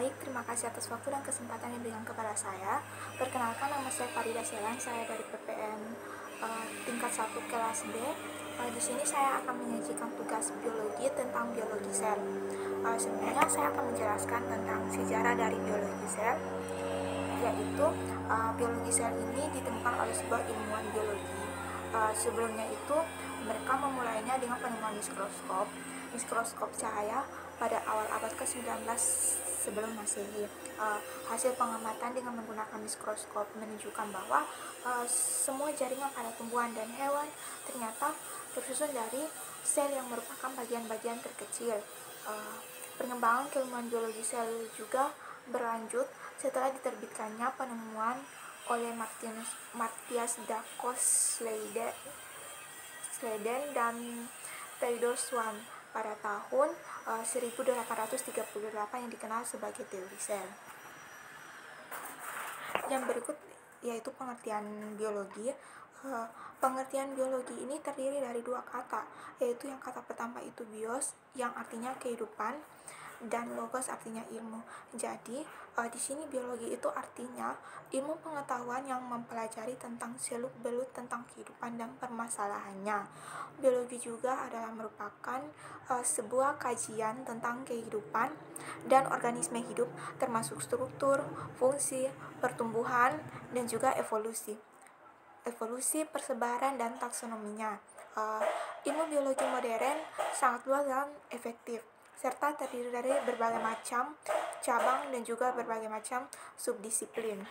Baik, terima kasih atas waktu dan kesempatan yang diberikan kepada saya. Perkenalkan, nama saya Farida Selan, saya dari PPN tingkat 1 kelas B. Di sini saya akan menyajikan tugas biologi tentang biologi sel. Sebelumnya saya akan menjelaskan tentang sejarah dari biologi sel, yaitu biologi sel ini ditemukan oleh sebuah ilmuwan biologi. Sebelumnya itu mereka memulainya dengan penemuan mikroskop cahaya pada awal abad ke-19 sebelum Masehi. Hasil pengamatan dengan menggunakan mikroskop menunjukkan bahwa semua jaringan pada tumbuhan dan hewan ternyata tersusun dari sel yang merupakan bagian-bagian terkecil. Pengembangan keilmuan biologi sel juga berlanjut setelah diterbitkannya penemuan oleh Matthias Dacos Sleden dan Theodor Schwann pada tahun 1838 yang dikenal sebagai teori sel. Yang berikut yaitu pengertian biologi. Pengertian biologi ini terdiri dari dua kata, yaitu yang kata pertama itu bios, yang artinya kehidupan, dan logos artinya ilmu. Jadi di sini biologi itu artinya ilmu pengetahuan yang mempelajari tentang seluk-beluk tentang kehidupan dan permasalahannya. Biologi juga adalah merupakan sebuah kajian tentang kehidupan dan organisme hidup, termasuk struktur, fungsi, pertumbuhan, dan juga evolusi, persebaran, dan taksonominya. Ilmu biologi modern sangat luas dan efektif, serta terdiri dari berbagai macam cabang dan juga berbagai macam subdisiplin.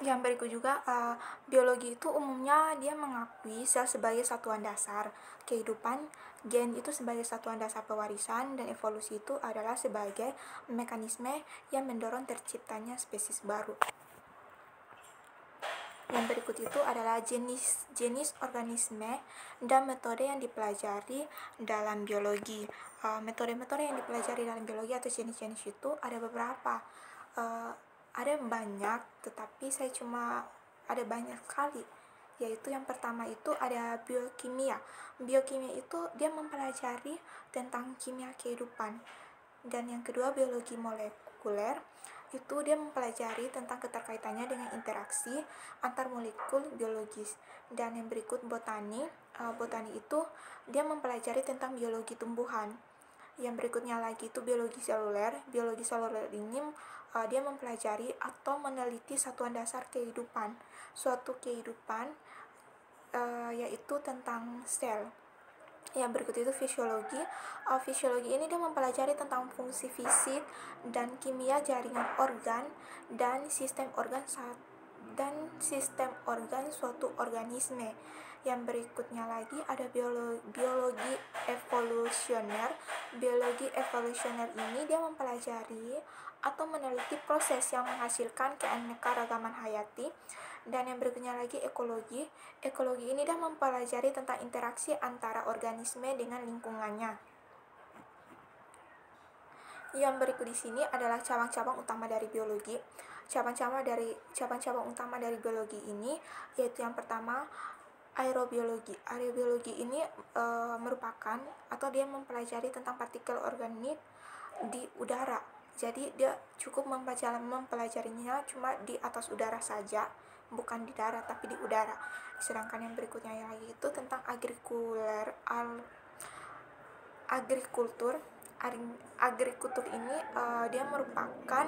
Yang berikut juga, biologi itu umumnya dia mengakui sel sebagai satuan dasar kehidupan, gen itu sebagai satuan dasar pewarisan, dan evolusi itu adalah sebagai mekanisme yang mendorong terciptanya spesies baru. Yang berikut itu adalah jenis organisme dan metode yang dipelajari dalam biologi. Metode-metode yang dipelajari dalam biologi atau jenis-jenis itu ada beberapa. Ada banyak, tetapi saya cuma ada banyak sekali. Yaitu yang pertama itu ada biokimia. Biokimia itu dia mempelajari tentang kimia kehidupan. Dan yang kedua biologi molekuler, itu dia mempelajari tentang keterkaitannya dengan interaksi antar molekul biologis. Dan yang berikut botani. Botani itu dia mempelajari tentang biologi tumbuhan. Yang berikutnya lagi itu biologi seluler. Biologi seluler ini dia mempelajari atau meneliti satuan dasar kehidupan, suatu kehidupan, yaitu tentang sel. Yang berikut itu fisiologi. Fisiologi ini dia mempelajari tentang fungsi fisik dan kimia jaringan organ dan sistem organ suatu organisme. Yang berikutnya lagi ada biologi evolusioner. Biologi evolusioner ini dia mempelajari atau meneliti proses yang menghasilkan keanekaragaman hayati. Dan yang berikutnya lagi ekologi. Ekologi ini dia mempelajari tentang interaksi antara organisme dengan lingkungannya. Yang berikut di sini adalah cabang-cabang utama dari biologi. Cabang-cabang utama dari biologi ini yaitu yang pertama aerobiologi. Aerobiologi ini merupakan atau dia mempelajari tentang partikel organik di udara. Jadi dia cukup mempelajarinya cuma di atas udara saja, bukan di darat tapi di udara. Sedangkan yang berikutnya lagi itu tentang agrikultur. Agrikultur ini dia merupakan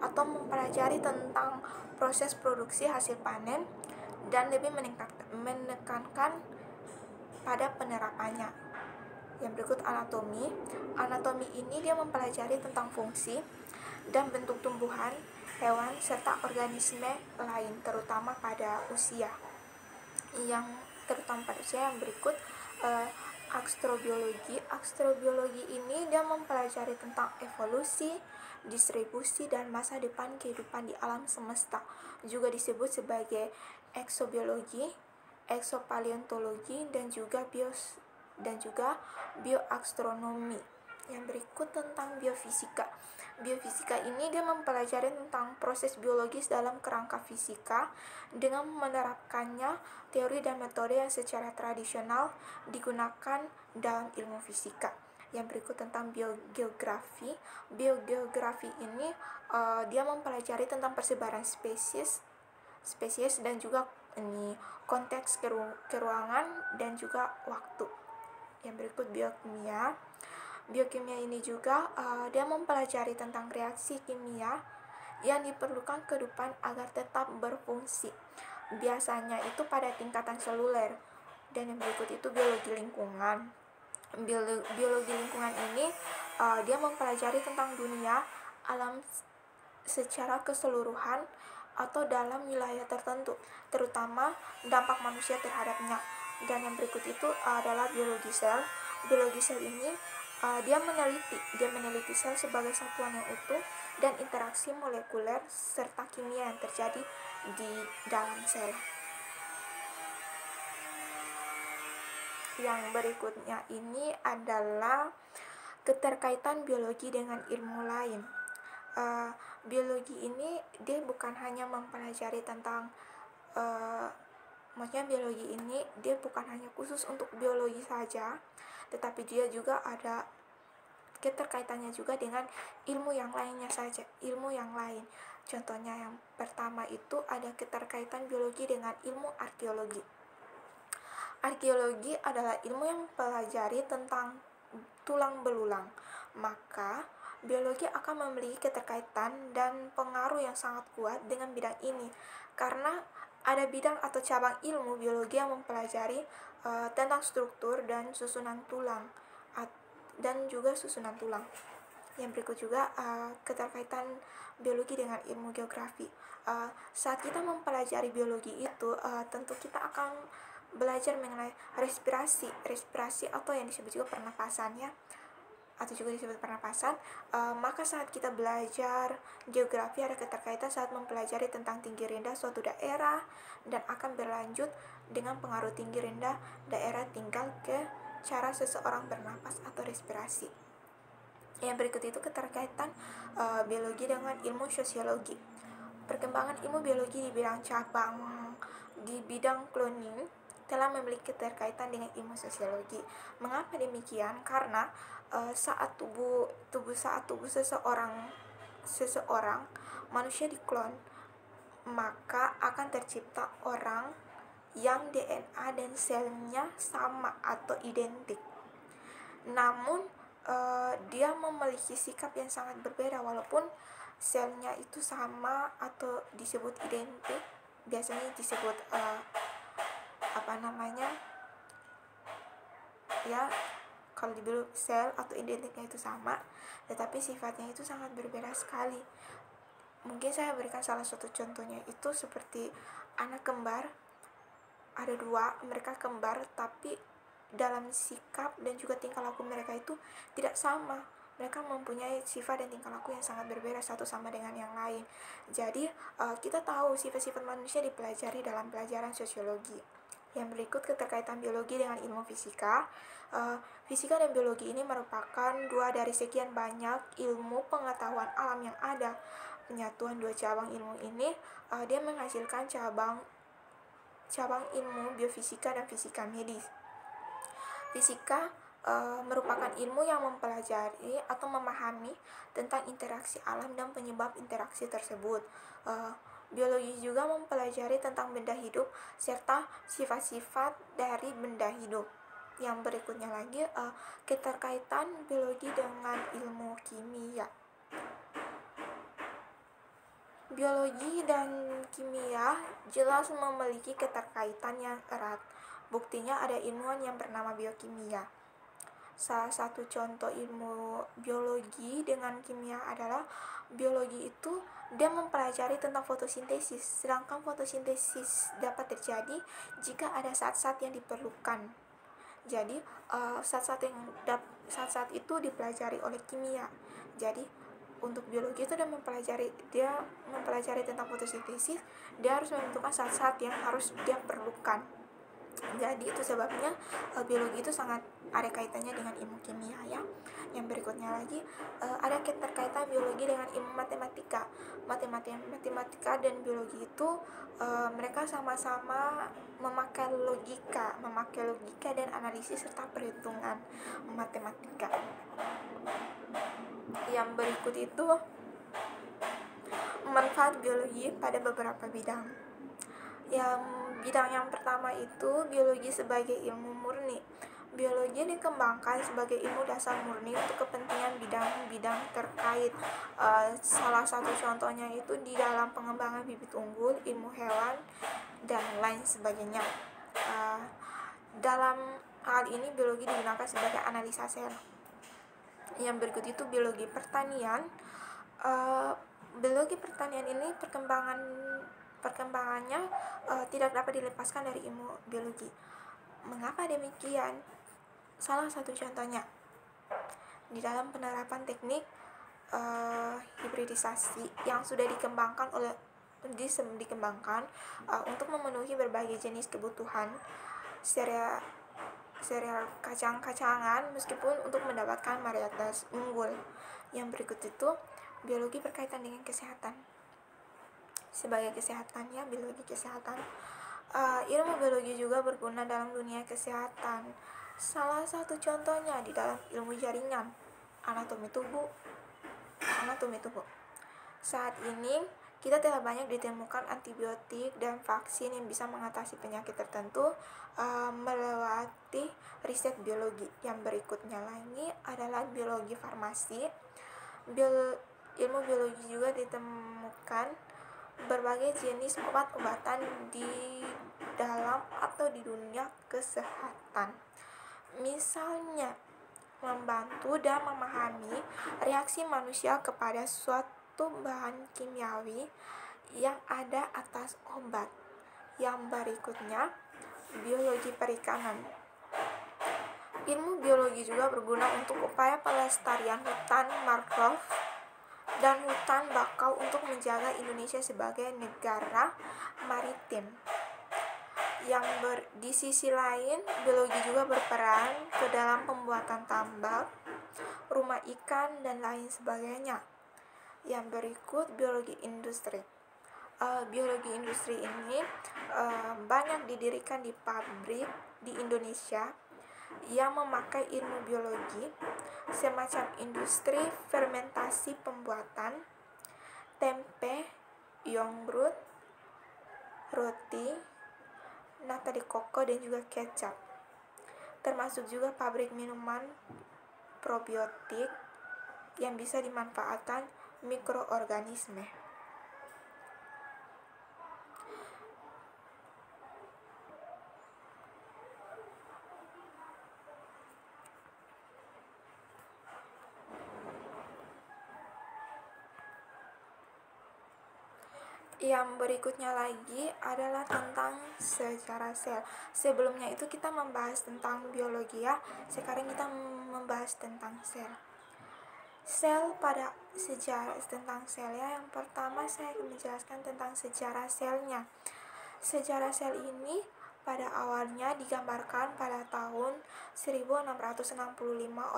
atau mempelajari tentang proses produksi hasil panen dan lebih menekankan pada penerapannya. Yang berikut anatomi. Anatomi ini dia mempelajari tentang fungsi dan bentuk tumbuhan, hewan, serta organisme lain, terutama pada usia. Yang berikut astrobiologi. Astrobiologi ini dia mempelajari tentang evolusi, distribusi, dan masa depan kehidupan di alam semesta. Juga disebut sebagai eksobiologi, eksopaleontologi, dan juga bioastronomi. Yang berikut tentang biofisika. Biofisika ini dia mempelajari tentang proses biologis dalam kerangka fisika dengan menerapkannya teori dan metode yang secara tradisional digunakan dalam ilmu fisika. Yang berikut tentang biogeografi. Biogeografi ini dia mempelajari tentang persebaran spesies dan juga ini konteks keruangan dan juga waktu. Yang berikut biokimia. Biokimia ini juga dia mempelajari tentang reaksi kimia yang diperlukan kehidupan agar tetap berfungsi. Biasanya itu pada tingkatan seluler. Dan yang berikut itu biologi lingkungan. Biologi lingkungan ini dia mempelajari tentang dunia alam secara keseluruhan atau dalam wilayah tertentu, terutama dampak manusia terhadapnya. Dan yang berikut itu adalah biologi sel. Biologi sel ini dia meneliti sel sebagai satuan yang utuh dan interaksi molekuler serta kimia yang terjadi di dalam sel. Yang berikutnya ini adalah keterkaitan biologi dengan ilmu lain. Biologi ini dia bukan hanya mempelajari tentang maksudnya biologi ini dia bukan hanya khusus untuk biologi saja, tetapi dia juga ada keterkaitannya juga dengan ilmu yang lainnya saja, ilmu yang lain. Contohnya yang pertama itu ada keterkaitan biologi dengan ilmu arkeologi. Arkeologi adalah ilmu yang mempelajari tentang tulang belulang. Maka biologi akan memiliki keterkaitan dan pengaruh yang sangat kuat dengan bidang ini, karena ada bidang atau cabang ilmu biologi yang mempelajari tentang struktur dan susunan tulang dan juga susunan tulang. Yang berikut juga keterkaitan biologi dengan ilmu geografi. Saat kita mempelajari biologi itu tentu kita akan belajar mengenai respirasi atau yang disebut juga pernapasan ya, atau juga disebut pernapasan. Maka saat kita belajar geografi ada keterkaitan saat mempelajari tentang tinggi rendah suatu daerah dan akan berlanjut dengan pengaruh tinggi rendah daerah tinggal ke cara seseorang bernapas atau respirasi. Yang berikut itu keterkaitan biologi dengan ilmu sosiologi. Perkembangan ilmu biologi di bidang cloning telah memiliki keterkaitan dengan ilmu sosiologi. Mengapa demikian? Karena saat tubuh seseorang manusia diklon, maka akan tercipta orang yang DNA dan selnya sama atau identik. Namun dia memiliki sikap yang sangat berbeda walaupun selnya itu sama atau disebut identik. Biasanya disebut kalau dibilang sel atau identiknya itu sama, tetapi sifatnya itu sangat berbeda sekali. Mungkin saya berikan salah satu contohnya itu seperti anak kembar. Ada dua, mereka kembar tapi dalam sikap dan juga tingkah laku mereka itu tidak sama. Mereka mempunyai sifat dan tingkah laku yang sangat berbeda satu sama dengan yang lain. Jadi kita tahu sifat-sifat manusia dipelajari dalam pelajaran sosiologi. Yang berikut keterkaitan biologi dengan ilmu fisika. Fisika dan biologi ini merupakan dua dari sekian banyak ilmu pengetahuan alam yang ada. Penyatuan dua cabang ilmu ini dia menghasilkan cabang ilmu biofisika dan fisika medis. Fisika merupakan ilmu yang mempelajari atau memahami tentang interaksi alam dan penyebab interaksi tersebut. Biologi juga mempelajari tentang benda hidup serta sifat-sifat dari benda hidup. Yang berikutnya lagi keterkaitan biologi dengan ilmu kimia. Biologi dan kimia jelas memiliki keterkaitan yang erat. Buktinya ada ilmuwan yang bernama biokimia. Salah satu contoh ilmu biologi dengan kimia adalah biologi itu dia mempelajari tentang fotosintesis, sedangkan fotosintesis dapat terjadi jika ada zat-zat yang diperlukan. Jadi zat-zat itu dipelajari oleh kimia. Jadi untuk biologi itu dia mempelajari tentang fotosintesis, dia harus menentukan zat-zat yang harus dia perlukan. Jadi itu sebabnya biologi itu sangat ada kaitannya dengan ilmu kimia ya. Yang berikutnya lagi ada keterkaitan biologi dengan ilmu matematika. Matematika dan biologi itu mereka sama-sama memakai logika dan analisis serta perhitungan matematika. Yang berikut itu manfaat biologi pada beberapa bidang. Bidang yang pertama itu biologi sebagai ilmu murni. Biologi dikembangkan sebagai ilmu dasar murni untuk kepentingan bidang-bidang terkait. Salah satu contohnya itu di dalam pengembangan bibit unggul, ilmu hewan, dan lain sebagainya. Dalam hal ini biologi digunakan sebagai analisa sel. Yang berikut itu biologi pertanian. Biologi pertanian ini perkembangannya tidak dapat dilepaskan dari ilmu biologi. Mengapa demikian? Salah satu contohnya di dalam penerapan teknik hibridisasi yang sudah dikembangkan untuk memenuhi berbagai jenis kebutuhan serial kacang-kacangan meskipun untuk mendapatkan varietas unggul. Yang berikut itu biologi berkaitan dengan kesehatan. Sebagai kesehatan ya, biologi kesehatan. Ilmu biologi juga berguna dalam dunia kesehatan. Salah satu contohnya di dalam ilmu jaringan, anatomi tubuh. Saat ini kita telah banyak ditemukan antibiotik dan vaksin yang bisa mengatasi penyakit tertentu melewati riset biologi. Yang berikutnya lagi adalah biologi farmasi. Ilmu biologi juga ditemukan berbagai jenis obat-obatan di dalam atau di dunia kesehatan. Misalnya, membantu dan memahami reaksi manusia kepada suatu bahan kimiawi yang ada atas obat. Yang berikutnya, biologi perikanan. Ilmu biologi juga berguna untuk upaya pelestarian hutan mangrove dan hutan bakau untuk menjaga Indonesia sebagai negara maritim. Di sisi lain, biologi juga berperan ke dalam pembuatan tambak, rumah ikan, dan lain sebagainya. Yang berikut biologi industri. Biologi industri ini banyak didirikan di pabrik di Indonesia yang memakai ilmu biologi, semacam industri fermentasi pembuatan tempe, yogurt, roti, nata de coco, dan juga kecap. Termasuk juga pabrik minuman probiotik yang bisa dimanfaatkan mikroorganisme. Yang berikutnya lagi adalah tentang sejarah sel. Sebelumnya itu kita membahas tentang biologi ya. Sekarang kita membahas tentang sel. Sel pada sejarah tentang sel ya. Yang pertama saya akan menjelaskan tentang sejarah selnya. Sejarah sel ini pada awalnya digambarkan pada tahun 1665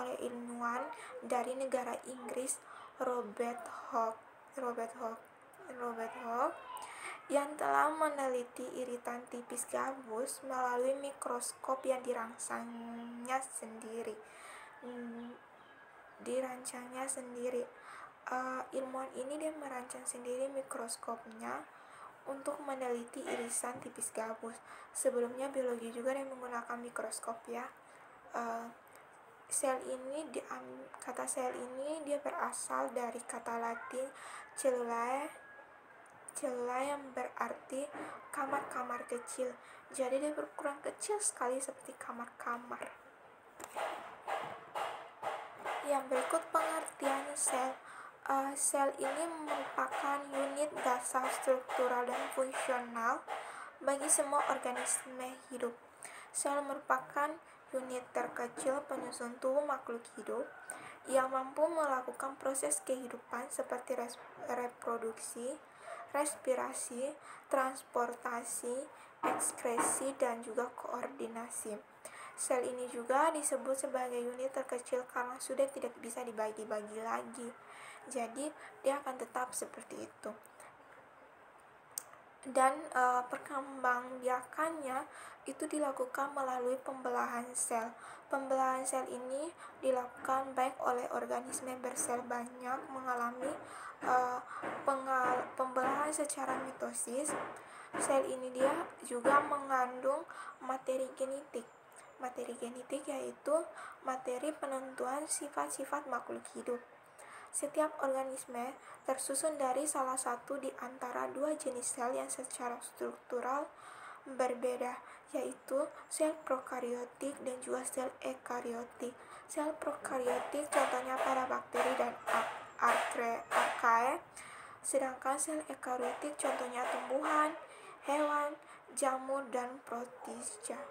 oleh ilmuwan dari negara Inggris Robert Hooke yang telah meneliti iritan tipis gabus melalui mikroskop yang dirancangnya sendiri. Ilmuwan ini dia merancang sendiri mikroskopnya untuk meneliti irisan tipis gabus. Sebelumnya biologi juga yang menggunakan mikroskop ya. Kata sel ini dia berasal dari kata Latin cellulae yang berarti kamar-kamar kecil. Jadi dia berukuran kecil sekali seperti kamar-kamar. Yang berikut pengertian sel. Sel ini merupakan unit dasar struktural dan fungsional bagi semua organisme hidup. Sel merupakan unit terkecil penyusun tubuh makhluk hidup yang mampu melakukan proses kehidupan seperti reproduksi, respirasi, transportasi, ekskresi, dan juga koordinasi. Sel ini juga disebut sebagai unit terkecil karena sudah tidak bisa dibagi-bagi lagi. Jadi, dia akan tetap seperti itu. dan perkembangbiakannya itu dilakukan melalui pembelahan sel. Pembelahan sel ini dilakukan baik oleh organisme bersel banyak mengalami pembelahan secara mitosis. Sel ini dia juga mengandung materi genetik. Materi genetik yaitu materi penentuan sifat-sifat makhluk hidup. Setiap organisme tersusun dari salah satu di antara dua jenis sel yang secara struktural berbeda, yaitu sel prokariotik dan juga sel ekariotik. Sel prokariotik contohnya pada bakteri dan archaea, sedangkan sel ekariotik contohnya tumbuhan, hewan, jamur, dan protista.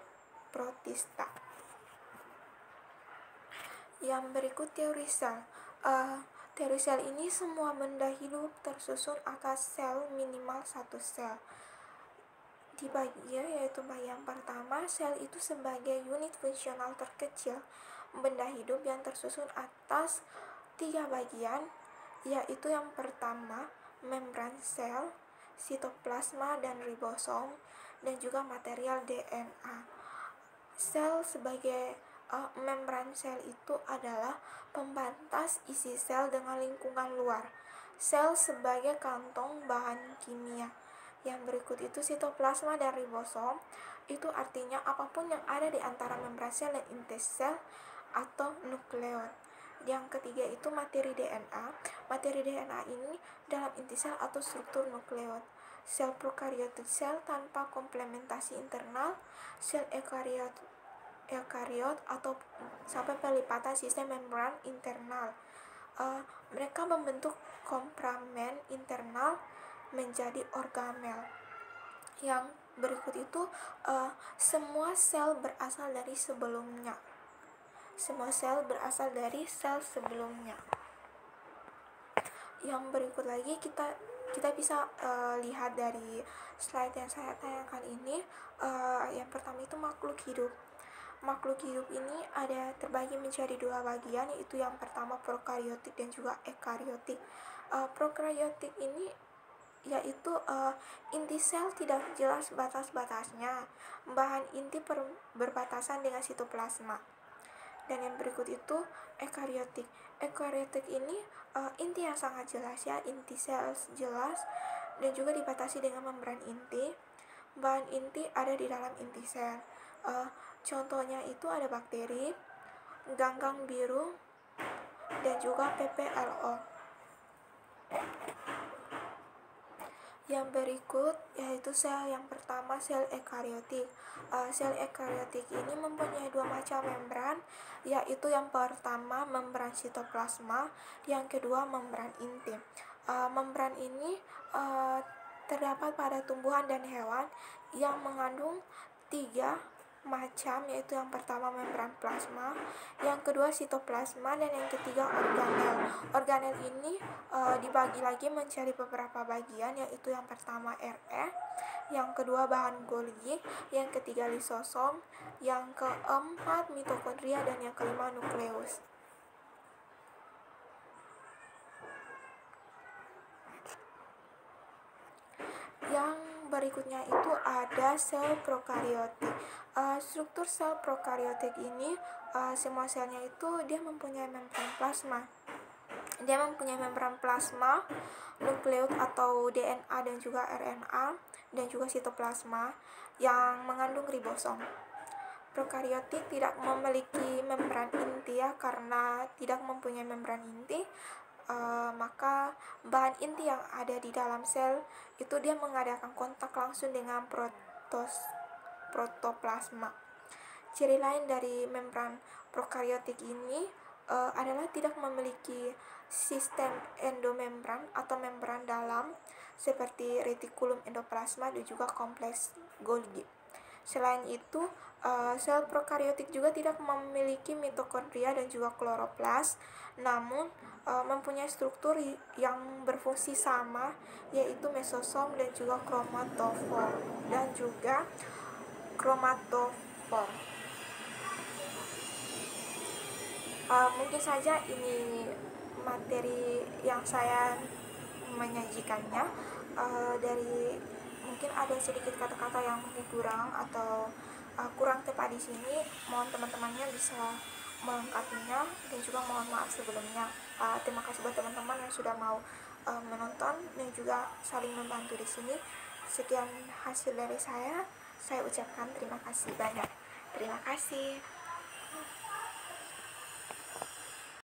Yang berikut teori sel. Teori sel ini semua benda hidup tersusun atas sel minimal satu sel. Dibagi yaitu bagian pertama, sel itu sebagai unit fungsional terkecil benda hidup yang tersusun atas 3 bagian, yaitu yang pertama membran sel, sitoplasma dan ribosom, dan juga material DNA. Sel sebagai membran sel itu adalah pembatas isi sel dengan lingkungan luar. Sel sebagai kantong bahan kimia. Yang berikut itu sitoplasma dan ribosom. Itu artinya apapun yang ada di antara membran sel dan inti sel atau nukleot. Yang ketiga itu materi DNA. Materi DNA ini dalam inti sel atau struktur nukleot. Sel prokariotik sel tanpa komplementasi internal, sel eukariot atau sampai pelipatan sistem membran internal. Mereka membentuk kompartemen internal menjadi organel. Yang berikut itu semua sel berasal dari sebelumnya. Semua sel berasal dari sel sebelumnya. Yang berikut lagi kita bisa lihat dari slide yang saya tayangkan ini. Yang pertama itu makhluk hidup. Makhluk hidup ini ada terbagi menjadi dua bagian, yaitu yang pertama prokariotik dan juga ekariotik. Prokariotik ini yaitu inti sel tidak jelas batas-batasnya, bahan inti berbatasan dengan sitoplasma. Dan yang berikut itu ekariotik. Ekariotik ini inti yang sangat jelas ya, inti sel jelas dan juga dibatasi dengan membran inti. Bahan inti ada di dalam inti sel. Contohnya itu ada bakteri, ganggang biru, dan juga PPLO. Yang berikut yaitu sel yang pertama, sel ekariotik. Sel ekariotik ini mempunyai dua macam membran, yaitu yang pertama membran sitoplasma, yang kedua membran inti. Membran ini terdapat pada tumbuhan dan hewan yang mengandung 3 macam, yaitu yang pertama membran plasma, yang kedua sitoplasma, dan yang ketiga organel. Organel ini dibagi lagi menjadi beberapa bagian, yaitu yang pertama RE, yang kedua bahan Golgi, yang ketiga lisosom, yang keempat mitokondria, dan yang kelima nukleus. Yang berikutnya itu ada sel prokariotik. Struktur sel prokariotik ini semua selnya itu dia mempunyai membran plasma. Dia mempunyai membran plasma, nukleus atau DNA dan juga RNA, dan juga sitoplasma yang mengandung ribosom. Prokariotik tidak memiliki membran inti ya, karena tidak mempunyai membran inti. Maka bahan inti yang ada di dalam sel itu dia mengadakan kontak langsung dengan protoplasma. Ciri lain dari membran prokariotik ini adalah tidak memiliki sistem endomembran atau membran dalam seperti retikulum endoplasma dan juga kompleks Golgi. Selain itu, sel prokariotik juga tidak memiliki mitokondria dan juga kloroplas, namun mempunyai struktur yang berfungsi sama, yaitu mesosom dan juga kromatofor. Mungkin saja ini materi yang saya menyajikannya. mungkin ada sedikit kata-kata yang mungkin kurang atau kurang tepat di sini, mohon teman-temannya bisa melengkapinya, dan juga mohon maaf sebelumnya. Terima kasih buat teman-teman yang sudah mau menonton dan juga saling membantu di sini. Sekian hasil dari saya ucapkan terima kasih banyak. Terima kasih.